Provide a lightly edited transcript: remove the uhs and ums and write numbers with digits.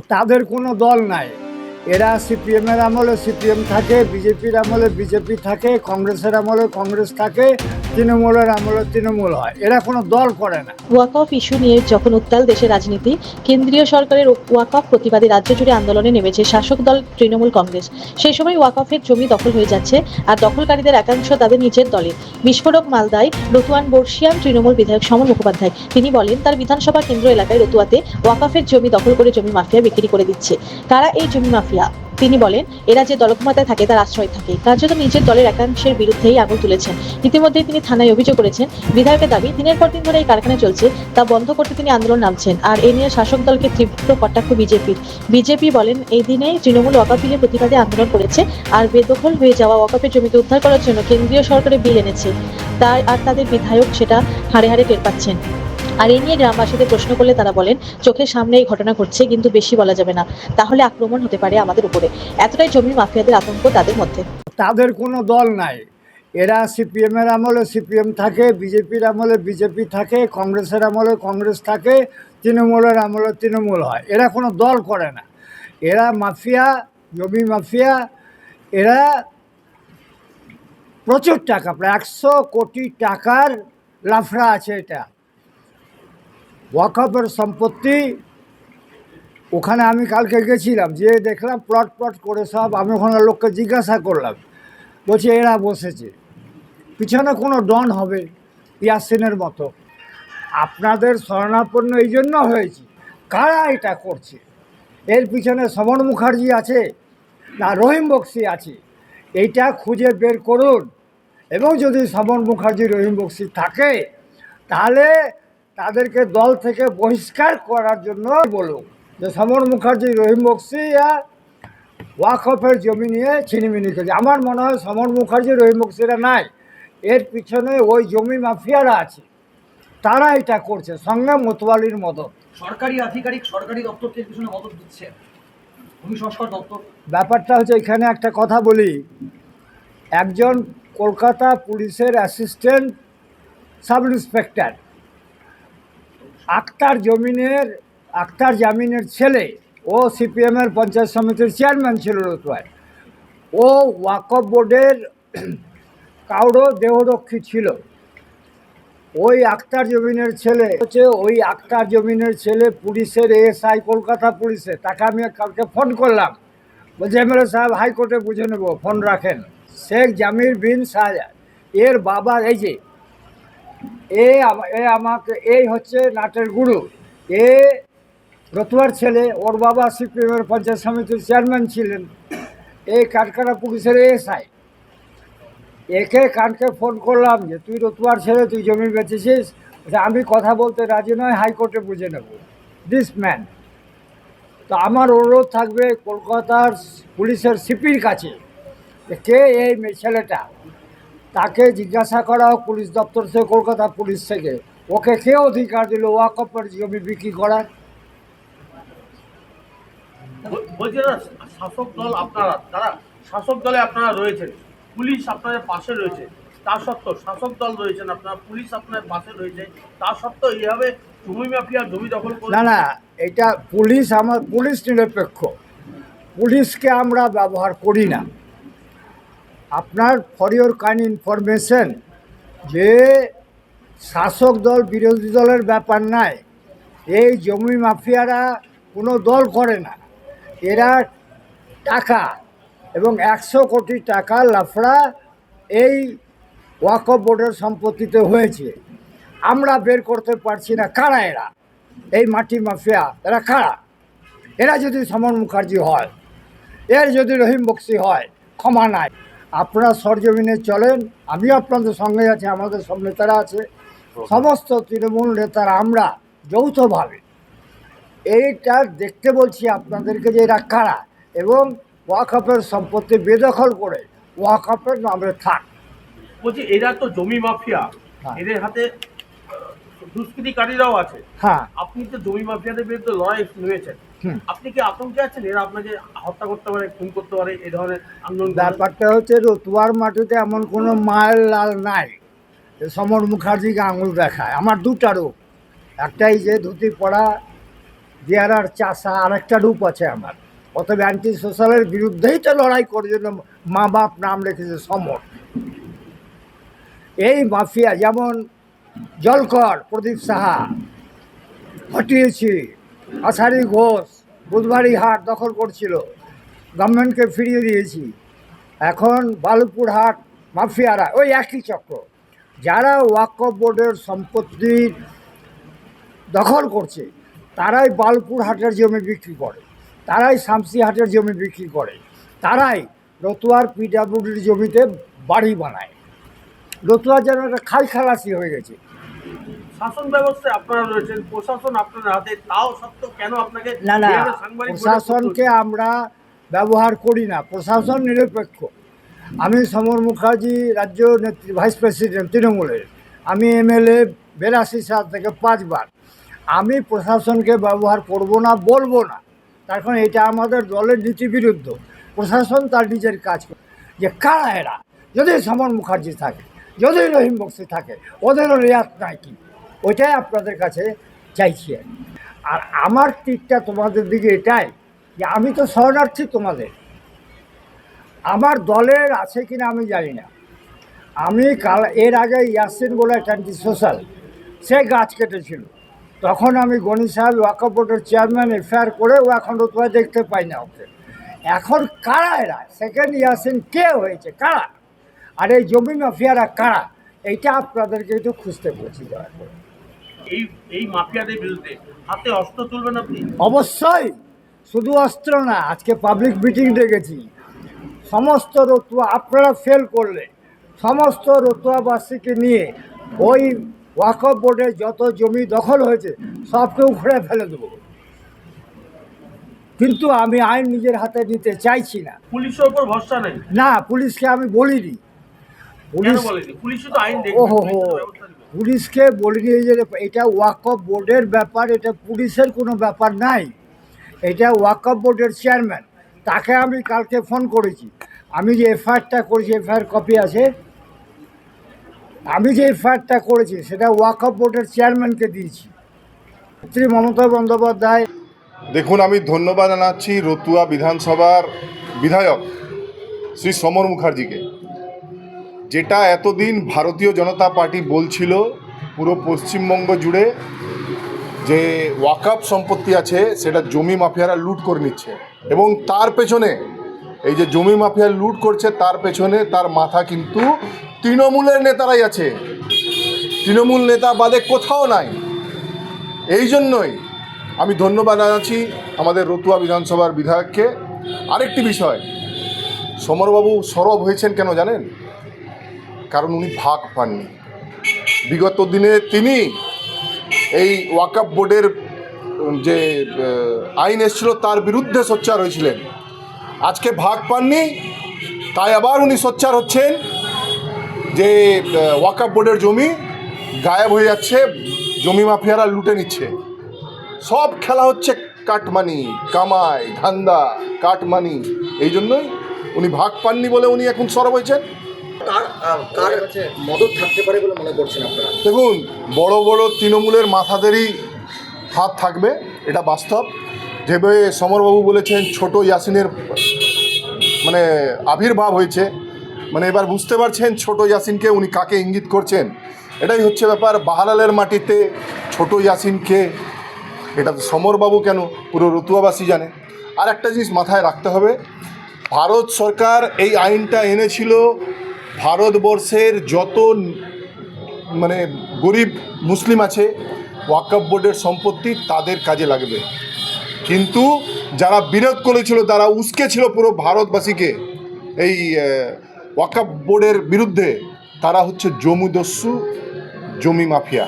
তাদের কোনো দল নাই। এরা সিপিএমের আমলে সিপিএম থাকে, বিজেপির আমলে বিজেপি থাকে, কংগ্রেসের আমলে কংগ্রেস থাকে, তৃণমূলের আমলে তৃণমূল হয়। এরা কোনো দল করে না। ওয়াকফ ইস্যু নিয়ে যখন উত্তাল দেশের রাজনীতি, কেন্দ্রীয় সরকারের ওয়াকফ প্রতিবাদে রাজ্য জুড়ে আন্দোলনে নেমেছে শাসক দল তৃণমূল কংগ্রেস। সেই সময় ওয়াকফের জমি দখল হয়ে যাচ্ছে, আর দখলকারীদের একাংশ তাদের নিজের দলের। বিস্ফোরক মালদায় রতুয়ান বর্ষিয়ান তৃণমূল বিধায়ক সমর মুখোপাধ্যায়। তিনি বলেন, তার বিধানসভা কেন্দ্র এলাকায় রতুয়াতে ওয়াকফের জমি দখল করে জমি মাফিয়া বিক্রি করে দিচ্ছে। কারা এই জমি মাফিয়া? তিনি বলেন, এরা যে দলক্ষমতায় থাকে তার আশ্রয় থাকে। কার্যত নিজের দলের একাংশের বিরুদ্ধেই আঙুল তুলেছেন। ইতিমধ্যেই তিনি থানায় অভিযোগ করেছেন। বিধায়কের দাবি, দিনের পর দিন ধরে এই কারখানা চলছে, তা বন্ধ করতে তিনি আন্দোলন নামছেন। আর এ নিয়ে শাসক দলকে তীব্র কটাক্ষ বিজেপির। বিজেপি বলেন, এই দিনে তৃণমূল ওয়াকফ বিলের প্রতিবাদে আন্দোলন করেছে, আর বেদখল হয়ে যাওয়া ওয়াকফের জমিকে উদ্ধার করার জন্য কেন্দ্রীয় সরকারের বিল এনেছে। তাদের বিধায়ক সেটা হাড়ে হাড়ে টের পাচ্ছেন। আর এই নিয়ে গ্রামবাসীদের প্রশ্ন করলে তারা বলেন, চোখের সামনে এই ঘটনা ঘটছে, কিন্তু বেশি বলা যাবে না, তাহলে আক্রমণ হতে পারে আমাদের উপরে। এতটাই জমি মাফিয়াদের আতঙ্ক তাদের মধ্যে। তাদের কোনো দল নাই। এরা সিপিএমের আমলে সিপিএম থাকে, বিজেপির আমলে বিজেপি থাকে, কংগ্রেসের আমলে কংগ্রেস থাকে, তৃণমূলের আমলে তৃণমূল হয়। এরা কোনো দল করে না। এরা মাফিয়া, জমি মাফিয়া। এরা প্রচুর টাকা, প্রায় 100 কোটি টাকার লাফড়া আছে। এটা ওয়াকফের সম্পত্তি। ওখানে আমি কালকে গেছিলাম, যে দেখলাম প্লট প্লট করে সব। আমি ওখানে লোককে জিজ্ঞাসা করলাম, বলছে এরা বসেছে। পিছনে কোনো ডন হবে ইয়াসিনের মতো। আপনাদের শরণাপন্ন এই জন্য হয়েছি। কারা এটা করছে? এর পিছনে সমর মুখার্জি আছে না রহিম বক্সি আছে? এইটা খুঁজে বের করুন। এবং যদি সমর মুখার্জি রহিম বক্সি থাকে, তাহলে তাদেরকে দল থেকে বহিষ্কার করার জন্য বলুন যে সমর মুখার্জি রহিম বক্সি ওয়াকফের জমি নিয়ে ছিনিমিনি করছে। আমার মনে হয় সমর মুখার্জি রহিম বক্সিরা নাই, এর পিছনে ওই জমি মাফিয়ারা আছে, তারা এটা করছে, সঙ্গে মোতওয়ালির মদত। সরকারি আধিকারিক সরকারি দপ্তরকে পিছনে মদত দিচ্ছে, ভূমি সংস্কার দপ্তর। ব্যাপারটা হচ্ছে, এখানে একটা কথা বলি। একজন কলকাতা পুলিশের অ্যাসিস্ট্যান্ট সাব ইন্সপেক্টর আক্তার জামিনের ছেলে, ও সিপিএমের পঞ্চায়েত সমিতির চেয়ারম্যান ছিল রতুয়ায়। ও ওয়াকফ বোর্ডের কাউরো দেহরক্ষী ছিল। ওই আক্তার জমিনের ছেলে পুলিশের এএসআই, কলকাতা পুলিশে। তাকে আমি কালকে ফোন করলাম, বলছে এমএলএ সাহেব হাইকোর্টে বুঝে নেব, ফোন রাখেন। শেখ জামির বিন শাহজাহান, এর বাবা এই যে আমাকে, এই হচ্ছে নাটের গুরু। এ রতুয়ার ছেলে, ওর বাবা সিপিএমের পঞ্চায়েত সমিতির চেয়ারম্যান ছিলেন, এই কারখানা পুলিশের এএসআই। একে কানকে ফোন করলাম যে তুই রতুয়ার ছেলে, তুই জমি বেচেছিস। আমি কথা বলতে রাজি নয়, হাইকোর্টে বুঝে নেব দিস ম্যান। তো আমার অনুরোধ থাকবে কলকাতার পুলিশের সিপির কাছে, যে কে এই ছেলেটা, তাকে জিজ্ঞাসা করা হোক পুলিশ দপ্তর থেকে, কলকাতা পুলিশ থেকে। ওকে কে অধিকার দিল ওয়াকফের জমি বিক্রি করার? বলছি শাসক দল আপনারা, তারা শাসক দলে আপনারা রয়েছেন, পুলিশ আপনাদের পাশে রয়েছে, তা সত্ত্বেও শাসক দল রয়েছেন আপনারা, পুলিশ আপনার পাশে রয়েছে, তা সত্ত্বেও এইভাবে জমি মাফিয়া জমি দখল করে। না, এটা পুলিশ নিরপেক্ষ। পুলিশকে আমরা ব্যবহার করি না। আপনার ফর ইউর কাইন্ড ইনফরমেশন, যে শাসক দল বিরোধী দলের ব্যাপার নাই। এই জমি মাফিয়ারা কোনো দল করে না। এরা টাকা এবং 100 কোটি টাকা লাফড়া এই ওয়াকফ বোর্ডের সম্পত্তিতে হয়েছে। আমরা বের করতে পারছি না কারা এরা, এই মাটি মাফিয়া এরা কারা। এরা যদি সমর মুখার্জি হয়, এর যদি রহিম বক্সি হয়, ক্ষমা নাই। আপনারা সরজমিনে চলেন, আমিও আপনাদের সঙ্গে আছি, আমাদের সব নেতারা আছে, সমস্ত তৃণমূল নেতারা আমরা যৌথভাবে এইটা দেখতে বলছি আপনাদেরকে যে এরা কারা, এবং ওয়াকফের সম্পত্তি বেদখল করে ওয়াকফের নামে থাক। বলছি এরা তো জমি মাফিয়া, হ্যাঁ। এদের হাতে দুষ্কৃতিকারীরাও আছে। হ্যাঁ, আপনি তো জমি মাফিয়াদের বিরুদ্ধে লড়াই নিয়েছেন, আপনি কি আতঙ্কে আছেন এরা আপনাকে হত্যা করতে পারে, খুন করতে পারে, এই ধরনের আন্দোলন? ব্যাপারটা হচ্ছে রতুয়ার মাটিতে এমন কোনো মায়ের লাল নাই যে সমর মুখার্জিকে আঙুল দেখায়। আমার দুটা রূপ, একটাই যে ধুতি পরা দেয়ারার চাষা আরেকটা রূপ আছে আমার। অতএব অ্যান্টি সোশ্যালের বিরুদ্ধেই তো লড়াই করার জন্য মা বাপ নাম রেখেছে সমর। এই মাফিয়া যেমন জলকর প্রদীপ সাহা হটিয়েছি, আষাঢ়ি ঘোষ বুধবাড়ি হাট দখল করছিল, গভর্নমেন্টকে ফিরিয়ে দিয়েছি। এখন বালুপুর হাট মাফিয়ারা ওই একই চক্র, যারা ওয়াকফ বোর্ডের সম্পত্তি দখল করছে তারাই বালপুর হাটের জমি বিক্রি করে, তারাই শামসি হাটের জমি বিক্রি করে, তারাই রতুয়ার পিডাব্লিউডির জমিতে বাড়ি বানায়। রতুয়া যেন একটা খাল খালাসি হয়ে গেছে। শাসন ব্যবস্থায় আপনারা রয়েছেন, প্রশাসন আপনার হাতে, তাও সত্ত্বেও কেন আপনাকে না না, যেভাবে সাংবাদিক বলে প্রশাসনকে আমরা ব্যবহার করি না, প্রশাসন নিরপেক্ষ। আমি সমর মুখার্জি রাজ্য নেত্রী ভাইস প্রেসিডেন্ট তৃণমূলের, আমি এমএলএ 82 সাল থেকে 5 বার। আমি প্রশাসনকে ব্যবহার করব না, বলবো না, তার কারণ এটা আমাদের দলের নীতিবিরুদ্ধ। প্রশাসন তার নিজের কাজ করে। যে কারা এরা, যদি সমর মুখার্জি থাকে, যদি রহিম বক্সি থাকে, ওদেরও রেয়াত নাই কি, ওইটাই আপনাদের কাছে চাইছি আমি। আর আমার তীরটা তোমাদের দিকে এটাই যে আমি তো শরণার্থী তোমাদের, আমার দলের আছে কিনা আমি জানি না। আমি এর আগে ইয়াসিন বলে একটা অ্যান্টি সোশ্যাল, সে গাছ কেটেছিল, তখন আমি গনি সাহেব ওয়াকফ বোর্ডের চেয়ারম্যান এফআইআর করে, ও এখন রতুয়া দেখতে পাই না ওকে। এখন কারা এরা, সেকেন্ড ইয়াসিন কে হয়েছে, কারা, আর এই জমি মাফিয়ারা কারা, এইটা আপনাদেরকে একটু খুঁজতে বলছি দয়া করে। এই মাফিয়াদের বিরুদ্ধে হাতে অস্ত্র তুলবেন আপনি? অবশ্যই, শুধু অস্ত্র না, আজকে পাবলিক মিটিং ডেকেছি। সমস্ত রতুয়া আপনারা ফেল করলে সমস্ত রতুয়াবাসীকে নিয়ে ওই ওয়াকফ বোর্ডে যত জমি দখল হয়েছে সবকে উখড়ে ফেলে দেবো। কিন্তু আমি আইন নিজের হাতে নিতে চাইছি না। পুলিশের উপর ভরসা নেই? না, পুলিশকে আমি বলিনি। কেন বলেনি? পুলিশই তো আইন দেখবে, ওহো, পুলিশ তো ব্যবস্থা নেবে। পুলিশকে বলিনি যে এটা ওয়াকফ বোর্ডের ব্যাপার, এটা পুলিশের কোনো ব্যাপার নাই, এটা ওয়াকফ বোর্ডের চেয়ারম্যান। তাকে আমি কালকে ফোন করেছি। আমি যে এফআইআরটা করেছি, এফআইআর কপি আছে, আমি যে এফআইআরটা করেছি সেটা ওয়াকফ বোর্ডের চেয়ারম্যানকে দিয়েছি, শ্রী মমতা বন্দ্যোপাধ্যায়। দেখুন, আমি ধন্যবাদ জানাচ্ছি রতুয়া বিধানসভার বিধায়ক শ্রী সমর মুখার্জিকে। যেটা এতদিন ভারতীয় জনতা পার্টি বলছিল পুরো পশ্চিমবঙ্গ জুড়ে যে ওয়াকফ সম্পত্তি আছে সেটা জমি মাফিয়ারা লুট করে নিচ্ছে, এবং তার পেছনে এই যে জমি মাফিয়া লুট করছে তার পেছনে তার মাথা কিন্তু তৃণমূলের নেতারাই আছে, তৃণমূল নেতা বাদে কোথাও নাই। এই জন্যই আমি ধন্যবাদ জানাচ্ছি আমাদের রতুয়া বিধানসভার বিধায়ককে। আরেকটি বিষয়, সমরবাবু সরব হয়েছেন কেন জানেন? কারণ উনি ভাগ পাননি। বিগত দিনে তিনি এই ওয়াকফ বোর্ডের যে আইন এসেছিল তার বিরুদ্ধে সোচ্চার হয়েছিলেন। আজকে ভাগ পাননি, তাই আবার উনি সোচ্চার হচ্ছেন যে ওয়াকফ বোর্ডের জমি গায়েব হয়ে যাচ্ছে, জমি মাফিয়ারা লুটে নিচ্ছে। সব খেলা হচ্ছে কাটমানি, কামাই, ধান্দা, কাটমানি। এই জন্যই উনি ভাগ পাননি বলে উনি এখন সরব হয়েছেন। কার কাছে মদত থাকতে পারে বলে মনে করছেন আপনারা? দেখুন, বড় বড় তৃণমূলের মাথাদেরই হাত থাকবে, এটা বাস্তব। যেভাবে সমরবাবু বলেছেন ছোট ইয়াসিনের মানে আবির্ভাব হয়েছে, মানে এবার বুঝতে পারছেন ছোট ইয়াসিনকে উনি কাকে ইঙ্গিত করছেন। এটাই হচ্ছে ব্যাপার। বাহালালের মাটিতে ছোট ইয়াসিনকে, এটা তো সমরবাবু কেন, পুরো রতুয়াবাসী জানে। আর একটা জিনিস মাথায় রাখতে হবে, ভারত সরকার এই আইনটা এনেছিল ভারতবর্ষের যত মানে গরিব মুসলিম আছে ওয়াকফ বোর্ডের সম্পত্তি তাদের কাজে লাগবে। কিন্তু যারা বিরোধ করেছিল, তারা উস্কে ছিল পুরো ভারতবাসীকে এই ওয়াকফ বোর্ডের বিরুদ্ধে, তারা হচ্ছে জমিদস্যু, জমি মাফিয়া।